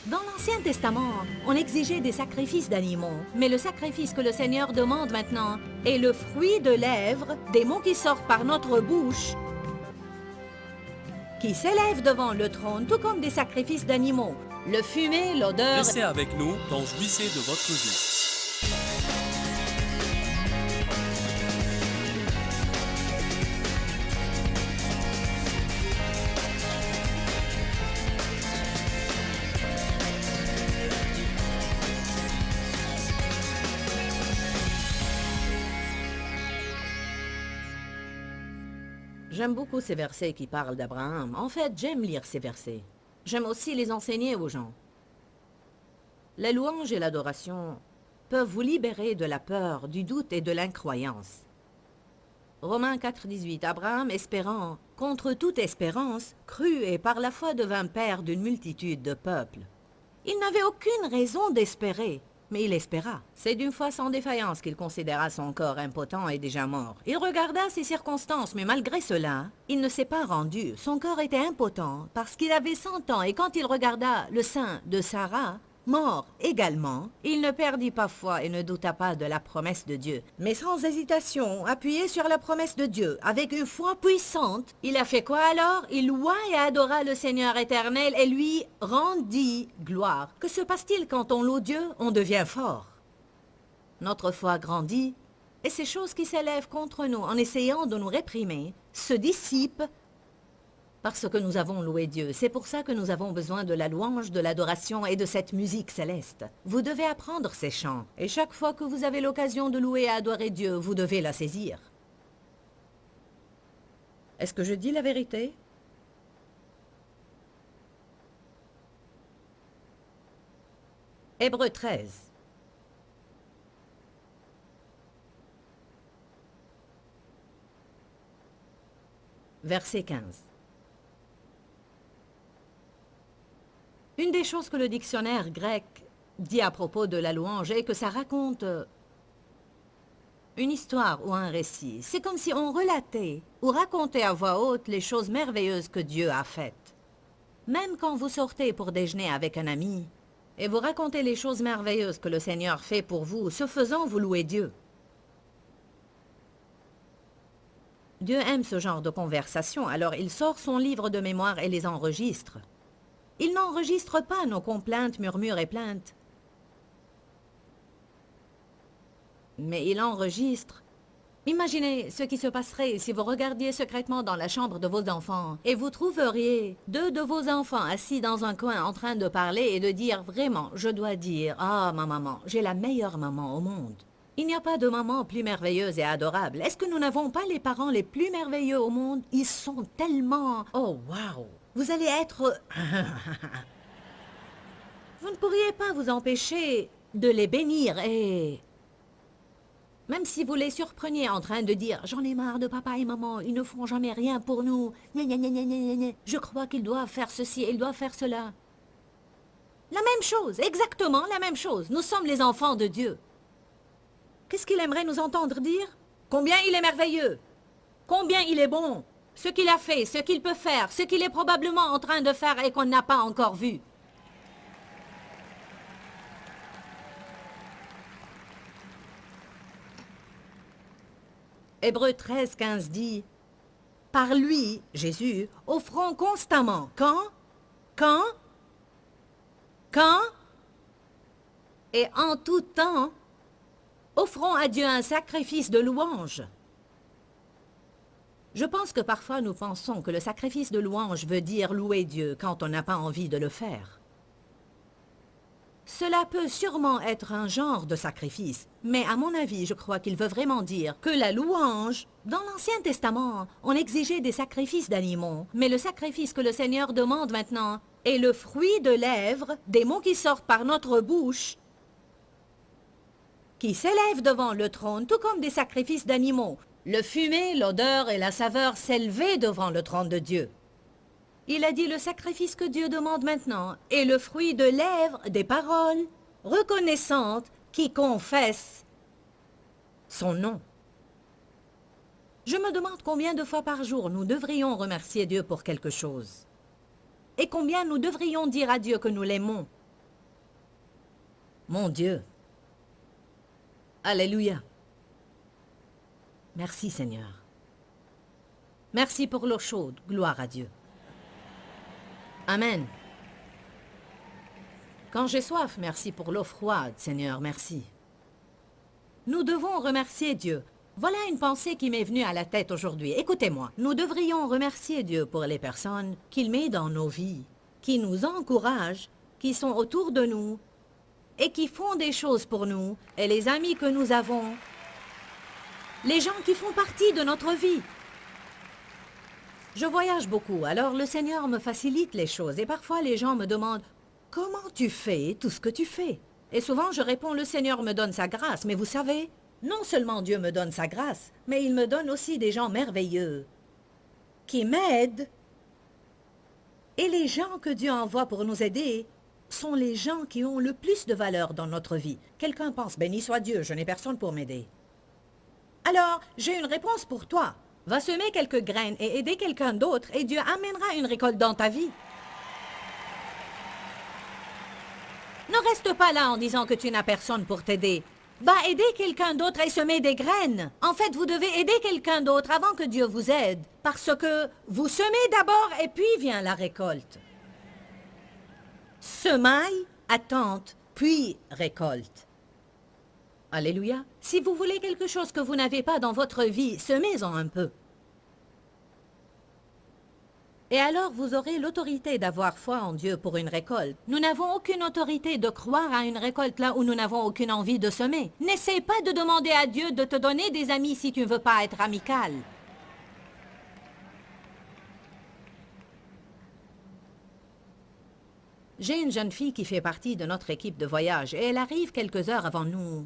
Dans l'Ancien Testament, on exigeait des sacrifices d'animaux, mais le sacrifice que le Seigneur demande maintenant est le fruit de lèvres, des mots qui sortent par notre bouche, qui s'élèvent devant le trône, tout comme des sacrifices d'animaux. Le fumet, l'odeur... Restez avec nous dans Jouissez de votre vie. J'aime beaucoup ces versets qui parlent d'Abraham. En fait, j'aime lire ces versets. J'aime aussi les enseigner aux gens. La louange et l'adoration peuvent vous libérer de la peur, du doute et de l'incroyance. Romains 4,18. Abraham, espérant, contre toute espérance, crut et par la foi devint père d'une multitude de peuples. Il n'avait aucune raison d'espérer, mais il espéra. C'est d'une foi sans défaillance qu'il considéra son corps impotent et déjà mort. Il regarda ses circonstances, mais malgré cela, il ne s'est pas rendu. Son corps était impotent parce qu'il avait 100 ans, et quand il regarda le sein de Sarah, mort également, il ne perdit pas foi et ne douta pas de la promesse de Dieu. Mais sans hésitation, appuyé sur la promesse de Dieu, avec une foi puissante, il a fait quoi alors? Il loua et adora le Seigneur éternel et lui rendit gloire. Que se passe-t-il quand on loue Dieu? On devient fort. Notre foi grandit et ces choses qui s'élèvent contre nous en essayant de nous réprimer se dissipent parce que nous avons loué Dieu. C'est pour ça que nous avons besoin de la louange, de l'adoration et de cette musique céleste. Vous devez apprendre ces chants. Et chaque fois que vous avez l'occasion de louer et adorer Dieu, vous devez la saisir. Est-ce que je dis la vérité? Hébreux 13. Verset 15. Une des choses que le dictionnaire grec dit à propos de la louange est que ça raconte une histoire ou un récit. C'est comme si on relatait ou racontait à voix haute les choses merveilleuses que Dieu a faites. Même quand vous sortez pour déjeuner avec un ami et vous racontez les choses merveilleuses que le Seigneur fait pour vous, ce faisant, vous louez Dieu. Dieu aime ce genre de conversation, alors il sort son livre de mémoire et les enregistre. Il n'enregistre pas nos complaintes, murmures et plaintes. Mais il enregistre. Imaginez ce qui se passerait si vous regardiez secrètement dans la chambre de vos enfants et vous trouveriez 2 de vos enfants assis dans un coin en train de parler et de dire vraiment, je dois dire, ah ma maman, j'ai la meilleure maman au monde. Il n'y a pas de maman plus merveilleuse et adorable. Est-ce que nous n'avons pas les parents les plus merveilleux au monde? Ils sont tellement... Oh, waouh! Vous allez être... Vous ne pourriez pas vous empêcher de les bénir et... Même si vous les surpreniez en train de dire « J'en ai marre de papa et maman, ils ne font jamais rien pour nous. Je crois qu'ils doivent faire ceci et ils doivent faire cela. » La même chose, exactement la même chose. Nous sommes les enfants de Dieu. Qu'est-ce qu'il aimerait nous entendre dire? Combien il est merveilleux, combien il est bon, ce qu'il a fait, ce qu'il peut faire, ce qu'il est probablement en train de faire et qu'on n'a pas encore vu. Hébreux 13, 15 dit « Par lui, Jésus, offrons constamment. » Quand et en tout temps, offrons à Dieu un sacrifice de louange. Je pense que parfois nous pensons que le sacrifice de louange veut dire louer Dieu quand on n'a pas envie de le faire. Cela peut sûrement être un genre de sacrifice, mais à mon avis, je crois qu'il veut vraiment dire que la louange, dans l'Ancien Testament, on exigeait des sacrifices d'animaux, mais le sacrifice que le Seigneur demande maintenant est le fruit de lèvres, des mots qui sortent par notre bouche, qui s'élèvent devant le trône, tout comme des sacrifices d'animaux. Le fumet, l'odeur et la saveur s'élevaient devant le trône de Dieu. Il a dit le sacrifice que Dieu demande maintenant est le fruit de lèvres, des paroles reconnaissantes qui confessent son nom. Je me demande combien de fois par jour nous devrions remercier Dieu pour quelque chose. Et combien nous devrions dire à Dieu que nous l'aimons. Mon Dieu. Alléluia. Merci Seigneur. Merci pour l'eau chaude. Gloire à Dieu. Amen. Quand j'ai soif, merci pour l'eau froide, Seigneur, merci. Nous devons remercier Dieu. Voilà une pensée qui m'est venue à la tête aujourd'hui. Écoutez-moi, nous devrions remercier Dieu pour les personnes qu'il met dans nos vies, qui nous encouragent, qui sont autour de nous et qui font des choses pour nous, et les amis que nous avons, les gens qui font partie de notre vie. Je voyage beaucoup, alors le Seigneur me facilite les choses et parfois les gens me demandent « Comment tu fais tout ce que tu fais ?» Et souvent je réponds « Le Seigneur me donne sa grâce, mais vous savez, non seulement Dieu me donne sa grâce, mais il me donne aussi des gens merveilleux qui m'aident. Et les gens que Dieu envoie pour nous aider sont les gens qui ont le plus de valeur dans notre vie. Quelqu'un pense « Béni soit Dieu, je n'ai personne pour m'aider. » Alors, j'ai une réponse pour toi. Va semer quelques graines et aider quelqu'un d'autre et Dieu amènera une récolte dans ta vie. Ne reste pas là en disant que tu n'as personne pour t'aider. Va aider quelqu'un d'autre et semer des graines. En fait, vous devez aider quelqu'un d'autre avant que Dieu vous aide. Parce que vous semez d'abord et puis vient la récolte. Semaille, attente, puis récolte. Alléluia. Si vous voulez quelque chose que vous n'avez pas dans votre vie, semez-en un peu. Et alors vous aurez l'autorité d'avoir foi en Dieu pour une récolte. Nous n'avons aucune autorité de croire à une récolte là où nous n'avons aucune envie de semer. N'essaie pas de demander à Dieu de te donner des amis si tu ne veux pas être amical. J'ai une jeune fille qui fait partie de notre équipe de voyage et elle arrive quelques heures avant nous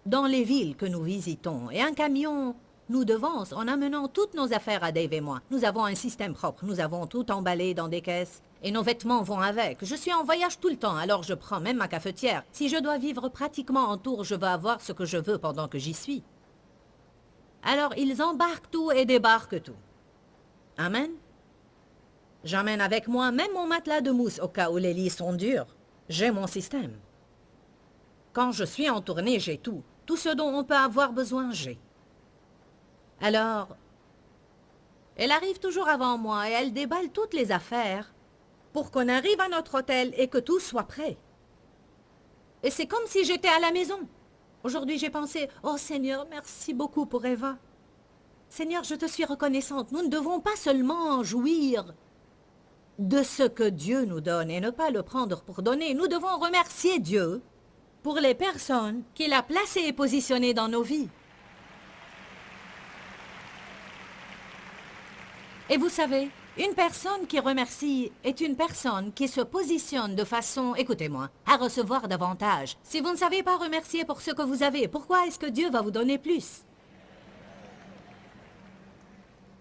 dans les villes que nous visitons. Et un camion nous devance en amenant toutes nos affaires à Dave et moi. Nous avons un système propre, nous avons tout emballé dans des caisses et nos vêtements vont avec. Je suis en voyage tout le temps, alors je prends même ma cafetière. Si je dois vivre pratiquement en tour, je veux avoir ce que je veux pendant que j'y suis. Alors ils embarquent tout et débarquent tout. Amen. J'emmène avec moi même mon matelas de mousse au cas où les lits sont durs. J'ai mon système. Quand je suis en tournée, j'ai tout. Tout ce dont on peut avoir besoin, j'ai. Alors, elle arrive toujours avant moi et elle déballe toutes les affaires pour qu'on arrive à notre hôtel et que tout soit prêt. Et c'est comme si j'étais à la maison. Aujourd'hui, j'ai pensé, « Oh Seigneur, merci beaucoup pour Eva. Seigneur, je te suis reconnaissante. Nous ne devons pas seulement jouir de ce que Dieu nous donne et ne pas le prendre pour donner. Nous devons remercier Dieu pour les personnes qu'il a placées et positionnées dans nos vies. Et vous savez, une personne qui remercie est une personne qui se positionne de façon, écoutez-moi, à recevoir davantage. Si vous ne savez pas remercier pour ce que vous avez, pourquoi est-ce que Dieu va vous donner plus?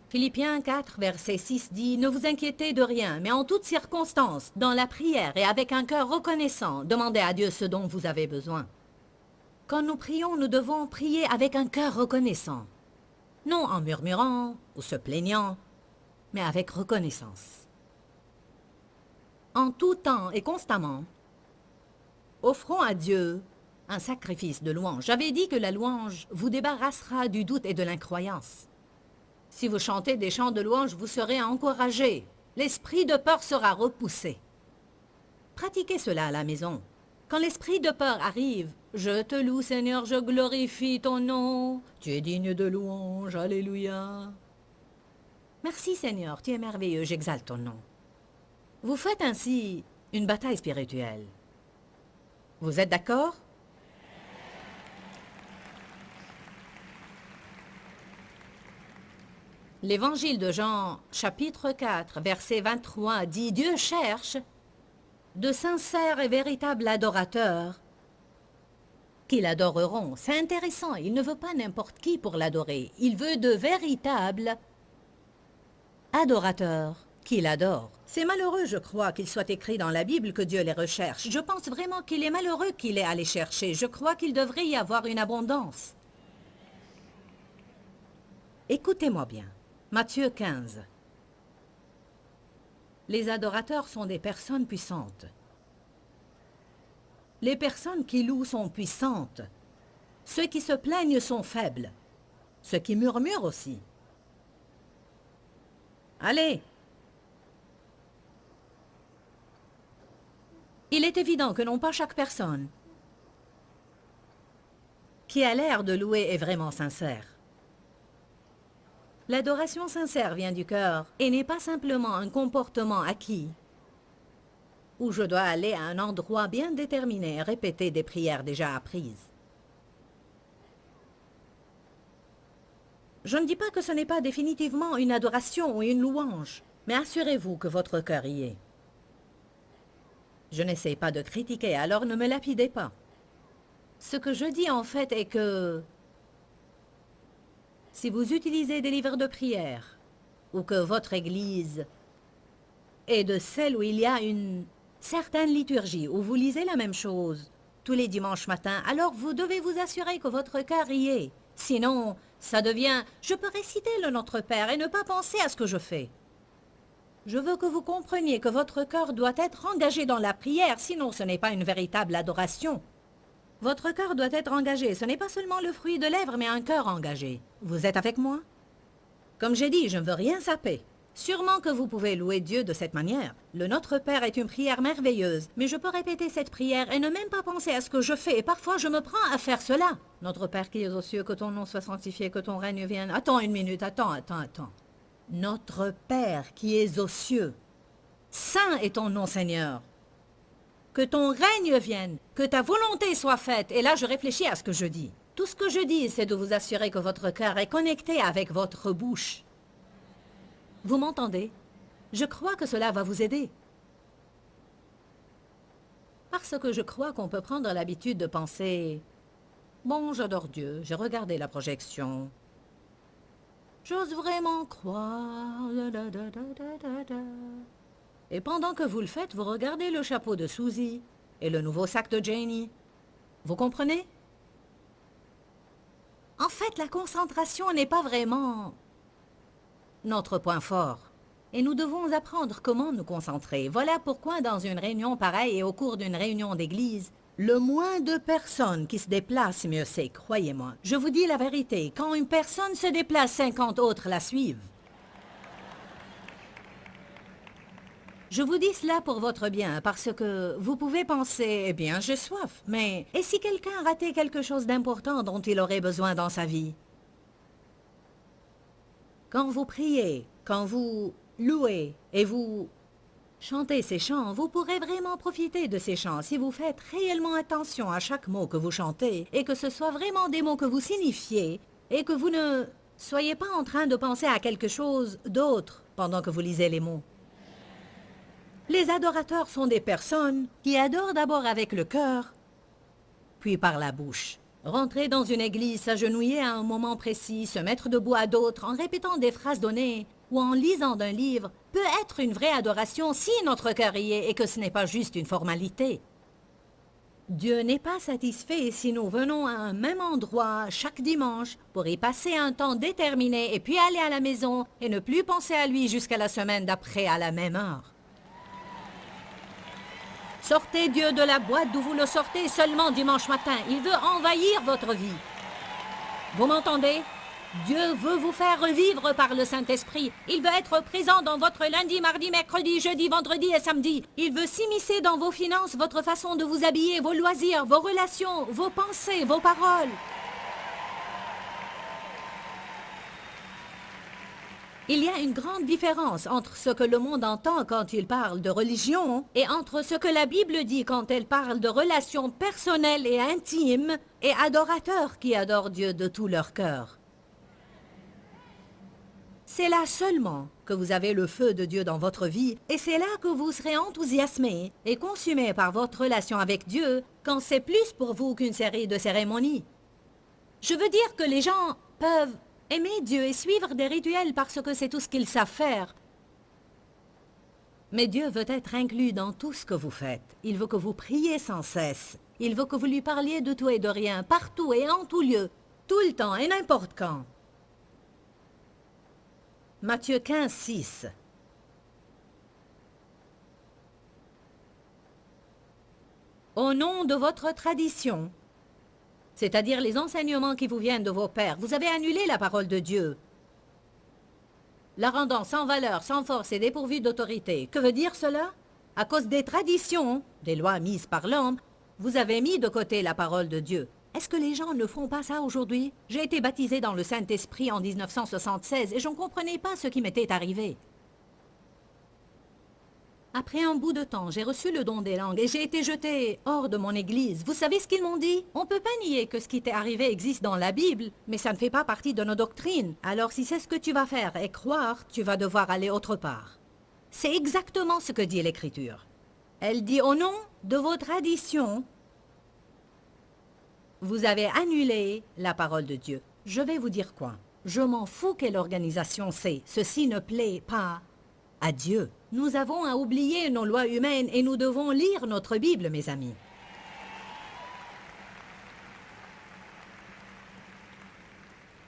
Philippiens 4, verset 6 dit « Ne vous inquiétez de rien, mais en toutes circonstances, dans la prière et avec un cœur reconnaissant, demandez à Dieu ce dont vous avez besoin. » Quand nous prions, nous devons prier avec un cœur reconnaissant. Non en murmurant ou se plaignant, mais avec reconnaissance. En tout temps et constamment, offrons à Dieu un sacrifice de louange. J'avais dit que la louange vous débarrassera du doute et de l'incroyance. Si vous chantez des chants de louange, vous serez encouragé. L'esprit de peur sera repoussé. Pratiquez cela à la maison. Quand l'esprit de peur arrive, « Je te loue, Seigneur, je glorifie ton nom. Tu es digne de louange, alléluia. » Merci, Seigneur, tu es merveilleux, j'exalte ton nom. Vous faites ainsi une bataille spirituelle. Vous êtes d'accord? L'évangile de Jean, chapitre 4, verset 23, dit « Dieu cherche de sincères et véritables adorateurs qui l'adoreront. » C'est intéressant, il ne veut pas n'importe qui pour l'adorer. Il veut de véritables adorateurs qui l'adorent. C'est malheureux, je crois, qu'il soit écrit dans la Bible que Dieu les recherche. Je pense vraiment qu'il est malheureux qu'il ait à les chercher. Je crois qu'il devrait y avoir une abondance. Écoutez-moi bien. Matthieu 15. Les adorateurs sont des personnes puissantes. Les personnes qui louent sont puissantes. Ceux qui se plaignent sont faibles. Ceux qui murmurent aussi. Allez. Il est évident que non pas chaque personne qui a l'air de louer est vraiment sincère. L'adoration sincère vient du cœur et n'est pas simplement un comportement acquis où je dois aller à un endroit bien déterminé et répéter des prières déjà apprises. Je ne dis pas que ce n'est pas définitivement une adoration ou une louange, mais assurez-vous que votre cœur y est. Je n'essaie pas de critiquer, alors ne me lapidez pas. Ce que je dis en fait est que si vous utilisez des livres de prière ou que votre église est de celle où il y a une certaine liturgie, où vous lisez la même chose tous les dimanches matins, alors vous devez vous assurer que votre cœur y est. Sinon, ça devient « je peux réciter le Notre Père et ne pas penser à ce que je fais ». Je veux que vous compreniez que votre cœur doit être engagé dans la prière, sinon ce n'est pas une véritable adoration. Votre cœur doit être engagé, ce n'est pas seulement le fruit de lèvres, mais un cœur engagé. Vous êtes avec moi? Comme j'ai dit, je ne veux rien saper. Sûrement que vous pouvez louer Dieu de cette manière. Le Notre Père est une prière merveilleuse, mais je peux répéter cette prière et ne même pas penser à ce que je fais, et parfois je me prends à faire cela. Notre Père qui es aux cieux, que ton nom soit sanctifié, que ton règne vienne... Attends une minute, attends. Notre Père qui es aux cieux, saint est ton nom, Seigneur. Que ton règne vienne, que ta volonté soit faite. Et là, je réfléchis à ce que je dis. Tout ce que je dis, c'est de vous assurer que votre cœur est connecté avec votre bouche. Vous m'entendez? Je crois que cela va vous aider. Parce que je crois qu'on peut prendre l'habitude de penser « Bon, j'adore Dieu, j'ai regardé la projection. J'ose vraiment croire... » Et pendant que vous le faites, vous regardez le chapeau de Suzy et le nouveau sac de Janie. Vous comprenez? En fait, la concentration n'est pas vraiment notre point fort. Et nous devons apprendre comment nous concentrer. Voilà pourquoi dans une réunion pareille et au cours d'une réunion d'église, le moins de personnes qui se déplacent, mieux c'est, croyez-moi. Je vous dis la vérité, quand une personne se déplace, 50 autres la suivent. Je vous dis cela pour votre bien, parce que vous pouvez penser, eh bien, j'ai soif, mais et si quelqu'un ratait quelque chose d'important dont il aurait besoin dans sa vie? Quand vous priez, quand vous louez et vous chantez ces chants, vous pourrez vraiment profiter de ces chants si vous faites réellement attention à chaque mot que vous chantez et que ce soit vraiment des mots que vous signifiez et que vous ne soyez pas en train de penser à quelque chose d'autre pendant que vous lisez les mots. Les adorateurs sont des personnes qui adorent d'abord avec le cœur, puis par la bouche. Rentrer dans une église, s'agenouiller à un moment précis, se mettre debout à d'autres en répétant des phrases données ou en lisant d'un livre peut être une vraie adoration si notre cœur y est et que ce n'est pas juste une formalité. Dieu n'est pas satisfait si nous venons à un même endroit chaque dimanche pour y passer un temps déterminé et puis aller à la maison et ne plus penser à lui jusqu'à la semaine d'après à la même heure. Sortez Dieu de la boîte d'où vous le sortez seulement dimanche matin. Il veut envahir votre vie. Vous m'entendez? Dieu veut vous faire revivre par le Saint-Esprit. Il veut être présent dans votre lundi, mardi, mercredi, jeudi, vendredi et samedi. Il veut s'immiscer dans vos finances, votre façon de vous habiller, vos loisirs, vos relations, vos pensées, vos paroles. Il y a une grande différence entre ce que le monde entend quand il parle de religion et entre ce que la Bible dit quand elle parle de relations personnelles et intimes et adorateurs qui adorent Dieu de tout leur cœur. C'est là seulement que vous avez le feu de Dieu dans votre vie et c'est là que vous serez enthousiasmé et consumé par votre relation avec Dieu quand c'est plus pour vous qu'une série de cérémonies. Je veux dire que les gens peuvent aimer Dieu et suivre des rituels parce que c'est tout ce qu'ils savent faire. Mais Dieu veut être inclus dans tout ce que vous faites. Il veut que vous priez sans cesse. Il veut que vous lui parliez de tout et de rien, partout et en tout lieu, tout le temps et n'importe quand. Matthieu 15, 6. Au nom de votre tradition, c'est-à-dire les enseignements qui vous viennent de vos pères, vous avez annulé la parole de Dieu, la rendant sans valeur, sans force et dépourvue d'autorité. Que veut dire cela? À cause des traditions, des lois mises par l'homme, vous avez mis de côté la parole de Dieu. Est-ce que les gens ne font pas ça aujourd'hui? J'ai été baptisé dans le Saint-Esprit en 1976 et je ne comprenais pas ce qui m'était arrivé. Après un bout de temps, j'ai reçu le don des langues et j'ai été jeté hors de mon église. Vous savez ce qu'ils m'ont dit? On ne peut pas nier que ce qui t'est arrivé existe dans la Bible, mais ça ne fait pas partie de nos doctrines. Alors si c'est ce que tu vas faire et croire, tu vas devoir aller autre part. C'est exactement ce que dit l'Écriture. Elle dit au nom de vos traditions, vous avez annulé la parole de Dieu. Je vais vous dire quoi? Je m'en fous quelle organisation c'est. Ceci ne plaît pas à Dieu. Nous avons à oublier nos lois humaines et nous devons lire notre Bible, mes amis.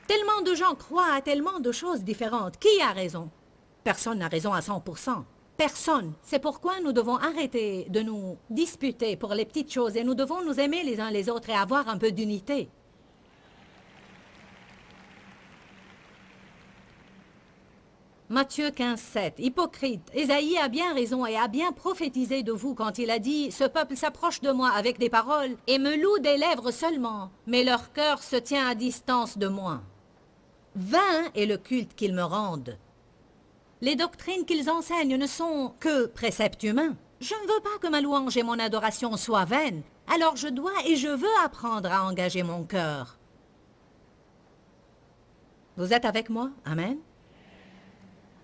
Tellement de gens croient à tellement de choses différentes. Qui a raison? Personne n'a raison à 100%. Personne. C'est pourquoi nous devons arrêter de nous disputer pour les petites choses et nous devons nous aimer les uns les autres et avoir un peu d'unité. Matthieu 15, 7. Hypocrite, Ésaïe a bien raison et a bien prophétisé de vous quand il a dit « Ce peuple s'approche de moi avec des paroles et me loue des lèvres seulement, mais leur cœur se tient à distance de moi. Vain est le culte qu'ils me rendent. Les doctrines qu'ils enseignent ne sont que préceptes humains. Je ne veux pas que ma louange et mon adoration soient vaines, alors je dois et je veux apprendre à engager mon cœur. » Vous êtes avec moi? Amen.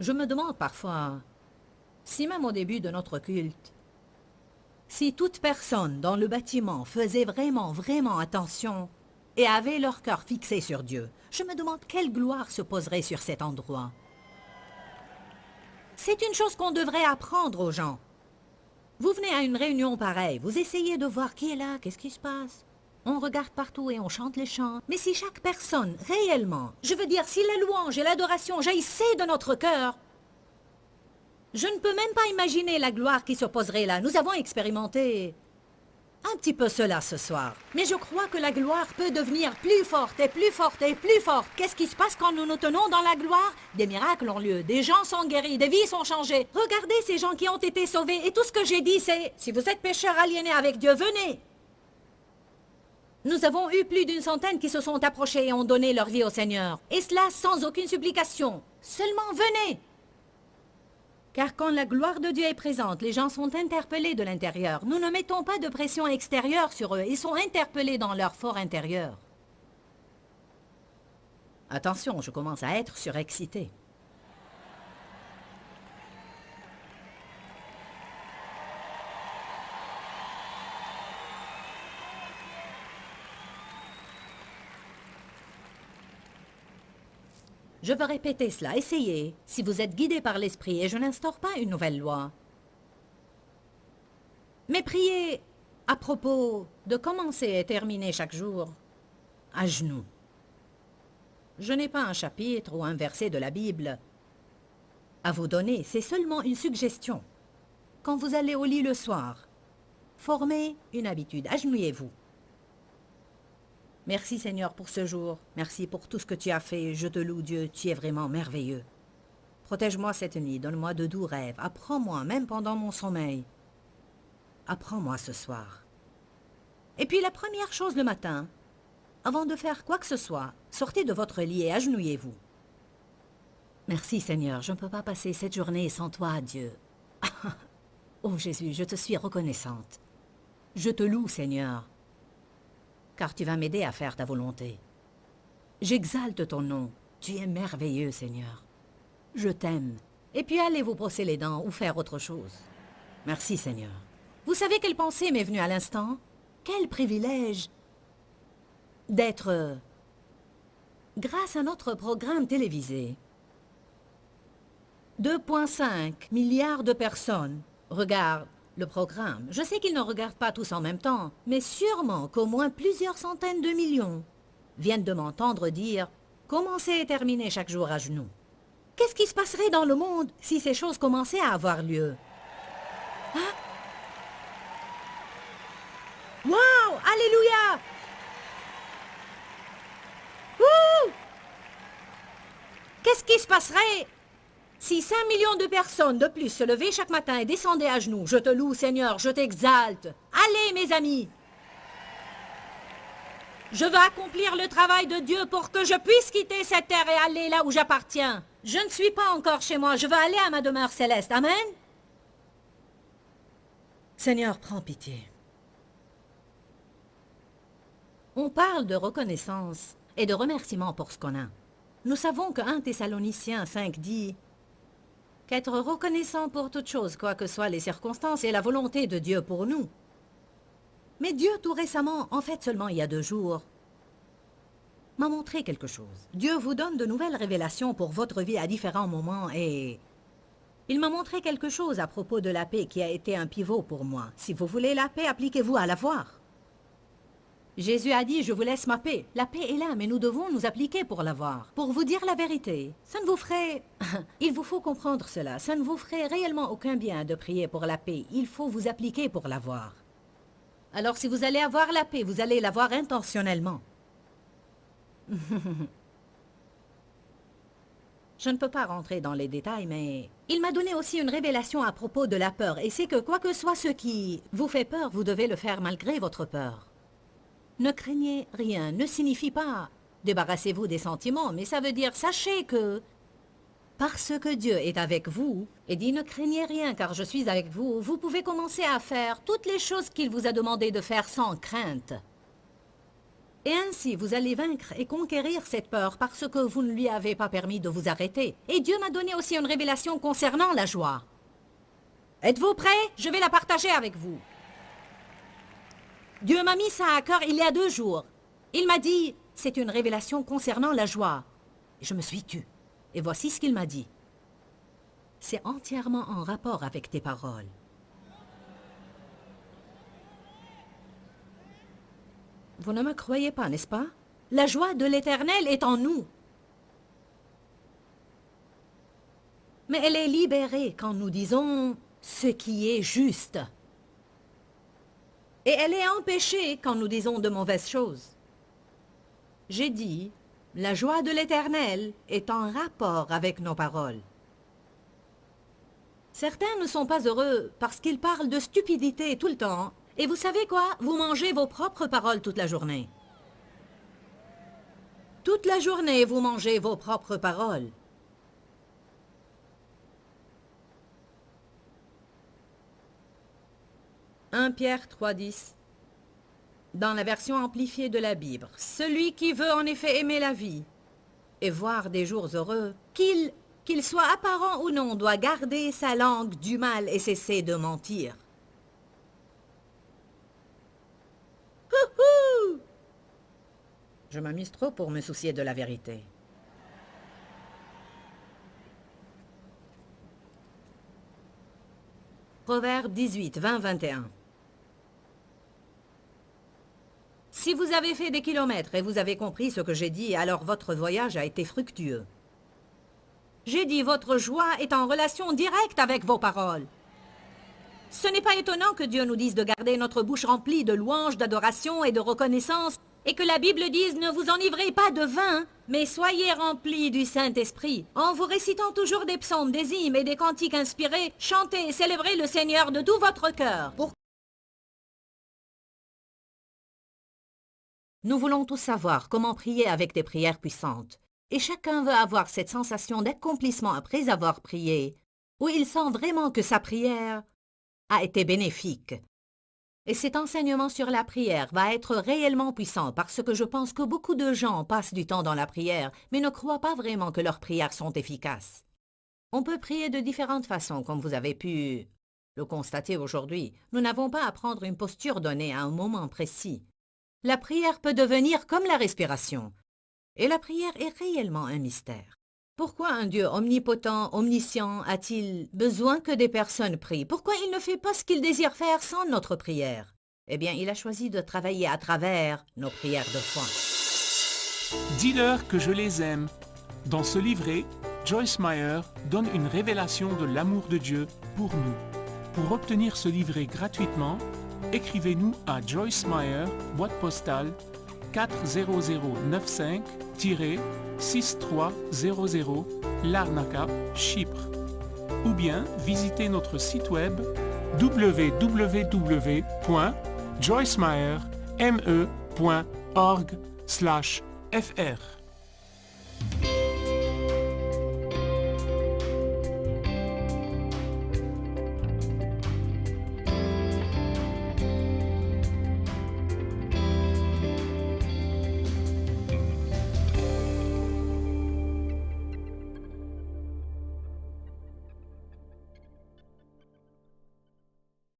Je me demande parfois, si même au début de notre culte, si toute personne dans le bâtiment faisait vraiment attention et avait leur cœur fixé sur Dieu, je me demande quelle gloire se poserait sur cet endroit. C'est une chose qu'on devrait apprendre aux gens. Vous venez à une réunion pareille, vous essayez de voir qui est là, qu'est-ce qui se passe. On regarde partout et on chante les chants. Mais si chaque personne, réellement, je veux dire, si la louange et l'adoration jaillissaient de notre cœur, je ne peux même pas imaginer la gloire qui se poserait là. Nous avons expérimenté un petit peu cela ce soir. Mais je crois que la gloire peut devenir plus forte et plus forte et plus forte. Qu'est-ce qui se passe quand nous nous tenons dans la gloire? Des miracles ont lieu, des gens sont guéris, des vies sont changées. Regardez ces gens qui ont été sauvés. Et tout ce que j'ai dit, c'est, si vous êtes pécheurs aliénés avec Dieu, venez. Nous avons eu plus d'une centaine qui se sont approchés et ont donné leur vie au Seigneur. Et cela sans aucune supplication. Seulement venez. Car quand la gloire de Dieu est présente, les gens sont interpellés de l'intérieur. Nous ne mettons pas de pression extérieure sur eux. Ils sont interpellés dans leur fort intérieur. Attention, je commence à être surexcité. Je veux répéter cela. Essayez, si vous êtes guidé par l'Esprit, et je n'instaure pas une nouvelle loi. Mais priez à propos de commencer et terminer chaque jour à genoux. Je n'ai pas un chapitre ou un verset de la Bible à vous donner, c'est seulement une suggestion. Quand vous allez au lit le soir, formez une habitude, agenouillez-vous. Merci Seigneur pour ce jour, merci pour tout ce que tu as fait, je te loue Dieu, tu es vraiment merveilleux. Protège-moi cette nuit, donne-moi de doux rêves, apprends-moi même pendant mon sommeil. Apprends-moi ce soir. Et puis la première chose le matin, avant de faire quoi que ce soit, sortez de votre lit et agenouillez-vous. Merci Seigneur, je ne peux pas passer cette journée sans toi, Dieu. Oh Jésus, je te suis reconnaissante. Je te loue Seigneur, car tu vas m'aider à faire ta volonté. J'exalte ton nom. Tu es merveilleux, Seigneur. Je t'aime. Et puis allez vous brosser les dents ou faire autre chose. Merci, Seigneur. Vous savez quelle pensée m'est venue à l'instant? Quel privilège d'être, grâce à notre programme télévisé, 2,5 milliards de personnes regardent le programme. Je sais qu'ils ne regardent pas tous en même temps, mais sûrement qu'au moins plusieurs centaines de millions viennent de m'entendre dire « Commencez et terminez chaque jour à genoux ». Qu'est-ce qui se passerait dans le monde si ces choses commençaient à avoir lieu? Hein? Qu'est-ce qui se passerait si 5 millions de personnes de plus se levaient chaque matin et descendaient à genoux? Je te loue, Seigneur, je t'exalte. Allez, mes amis. Je veux accomplir le travail de Dieu pour que je puisse quitter cette terre et aller là où j'appartiens. Je ne suis pas encore chez moi, je veux aller à ma demeure céleste. Amen. Seigneur, prends pitié. On parle de reconnaissance et de remerciement pour ce qu'on a. Nous savons que 1 Thessaloniciens 5 dit qu'être reconnaissant pour toute chose, quoi que soient les circonstances, est la volonté de Dieu pour nous. Mais Dieu, tout récemment, en fait seulement il y a 2 jours, m'a montré quelque chose. Dieu vous donne de nouvelles révélations pour votre vie à différents moments et il m'a montré quelque chose à propos de la paix qui a été un pivot pour moi. Si vous voulez la paix, appliquez-vous à l'avoir. Jésus a dit, je vous laisse ma paix. La paix est là, mais nous devons nous appliquer pour l'avoir. Pour vous dire la vérité, ça ne vous ferait... Il vous faut comprendre cela. Ça ne vous ferait réellement aucun bien de prier pour la paix. Il faut vous appliquer pour l'avoir. Alors si vous allez avoir la paix, vous allez l'avoir intentionnellement. Je ne peux pas rentrer dans les détails, mais il m'a donné aussi une révélation à propos de la peur. Et c'est que quoi que soit ce qui vous fait peur, vous devez le faire malgré votre peur. Ne craignez rien ne signifie pas débarrassez-vous des sentiments, mais ça veut dire sachez que parce que Dieu est avec vous et dit ne craignez rien car je suis avec vous, vous pouvez commencer à faire toutes les choses qu'il vous a demandé de faire sans crainte. Et ainsi, vous allez vaincre et conquérir cette peur parce que vous ne lui avez pas permis de vous arrêter. Et Dieu m'a donné aussi une révélation concernant la joie. Êtes-vous prêts? Je vais la partager avec vous. Dieu m'a mis ça à cœur il y a 2 jours. Il m'a dit, c'est une révélation concernant la joie. Je me suis tue. Et voici ce qu'il m'a dit. C'est entièrement en rapport avec tes paroles. Vous ne me croyez pas, n'est-ce pas? La joie de l'Éternel est en nous. Mais elle est libérée quand nous disons ce qui est juste. Et elle est empêchée quand nous disons de mauvaises choses. J'ai dit, la joie de l'Éternel est en rapport avec nos paroles. Certains ne sont pas heureux parce qu'ils parlent de stupidité tout le temps. Et vous savez quoi? Vous mangez vos propres paroles toute la journée. Toute la journée, vous mangez vos propres paroles. « 1 Pierre 3,10 » dans la version amplifiée de la Bible. « Celui qui veut en effet aimer la vie et voir des jours heureux, qu'il soit apparent ou non, doit garder sa langue du mal et cesser de mentir. » Je m'amuse trop pour me soucier de la vérité. Proverbe 18, 20, 21. Si vous avez fait des kilomètres et vous avez compris ce que j'ai dit, alors votre voyage a été fructueux. J'ai dit, votre joie est en relation directe avec vos paroles. Ce n'est pas étonnant que Dieu nous dise de garder notre bouche remplie de louanges, d'adoration et de reconnaissance, et que la Bible dise « Ne vous enivrez pas de vin, mais soyez remplis du Saint-Esprit. En vous récitant toujours des psaumes, des hymnes et des cantiques inspirés, chantez et célébrez le Seigneur de tout votre cœur. » Nous voulons tous savoir comment prier avec des prières puissantes. Et chacun veut avoir cette sensation d'accomplissement après avoir prié, où il sent vraiment que sa prière a été bénéfique. Et cet enseignement sur la prière va être réellement puissant parce que je pense que beaucoup de gens passent du temps dans la prière, mais ne croient pas vraiment que leurs prières sont efficaces. On peut prier de différentes façons, comme vous avez pu le constater aujourd'hui. Nous n'avons pas à prendre une posture donnée à un moment précis. La prière peut devenir comme la respiration. Et la prière est réellement un mystère. Pourquoi un Dieu omnipotent, omniscient, a-t-il besoin que des personnes prient? Pourquoi il ne fait pas ce qu'il désire faire sans notre prière? Eh bien, il a choisi de travailler à travers nos prières de foi. Dis-leur que je les aime. Dans ce livret, Joyce Meyer donne une révélation de l'amour de Dieu pour nous. Pour obtenir ce livret gratuitement, écrivez-nous à Joyce Meyer, boîte postale 40095-6300 Larnaca, Chypre. Ou bien visitez notre site web www.joycemeyer.org/fr.